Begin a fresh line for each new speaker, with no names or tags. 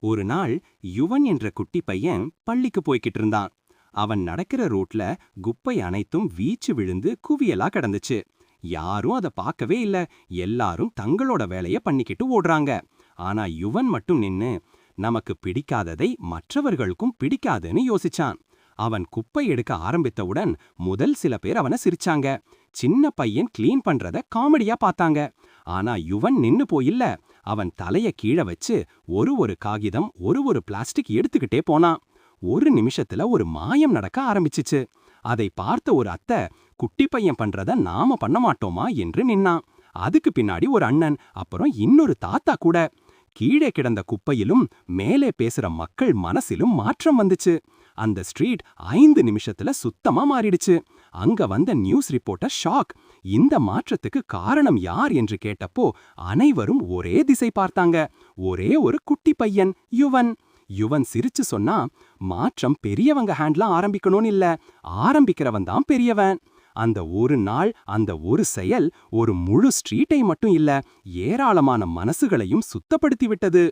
ஒரு நாள் யுவன் என்ற குட்டி பையன் பள்ளிக்கு போய்கிட்டு இருந்தான். அவன் நடக்கிற ரோட்ல குப்பை அனைத்தும் வீச்சு விழுந்து குவியலா கிடந்துச்சு. யாரும் அத பார்க்கவே இல்ல. எல்லாரும் தங்களோட வேலைய பண்ணிக்கிட்டு ஓடுறாங்க. ஆனா யுவன் மட்டும் நின்னு நமக்கு பிடிக்காததை மற்றவர்களுக்கும் பிடிக்காதுன்னு யோசிச்சான். அவன் குப்பை எடுக்க ஆரம்பித்தவுடன் முதல் சில பேர் அவனை சிரிச்சாங்க. சின்ன பையன் கிளீன் பண்றத காமெடியா பார்த்தாங்க. ஆனா யுவன் நின்னு போயில்ல. அவன் தலைய கீழ வச்சு ஒரு காகிதம் ஒரு பிளாஸ்டிக் எடுத்துக்கிட்டே போனான். ஒரு நிமிஷத்துல ஒரு மாயம் நடக்க ஆரம்பிச்சுச்சு. அதை பார்த்த ஒரு அத்தை, குட்டி பையன் பண்றத நாம பண்ண மாட்டோமா என்று நின்னான். அதுக்கு பின்னாடி ஒரு அண்ணன், அப்புறம் இன்னொரு தாத்தா கூட. கீழே கிடந்த குப்பையிலும் மேலே பேசுற மக்கள் மனசிலும் மாற்றம் வந்துச்சு. அந்த ஸ்ட்ரீட் 5 நிமிஷத்துல சுத்தமா மாறிடுச்சு. அங்க வந்த நியூஸ் ரிப்போர்ட்டர் ஷாக். இந்த மாற்றத்துக்கு காரணம் யார் என்று கேட்டப்போ அனைவரும் ஒரே திசை பார்த்தாங்க. ஒரே ஒரு குட்டி பையன், யுவன். யுவன் சிரிச்சு சொன்னா, மாற்றம் பெரியவங்க ஹேண்ட்ல ஆரம்பிக்கணும்னு இல்ல, ஆரம்பிக்கிறவன் தான் பெரியவன். அந்த ஒரு நாள், அந்த ஒரு செயல் ஒரு முழு ஸ்ட்ரீட்டை மட்டும் இல்ல, ஏராளமான மனசுகளையும் சுத்தப்படுத்தி விட்டது.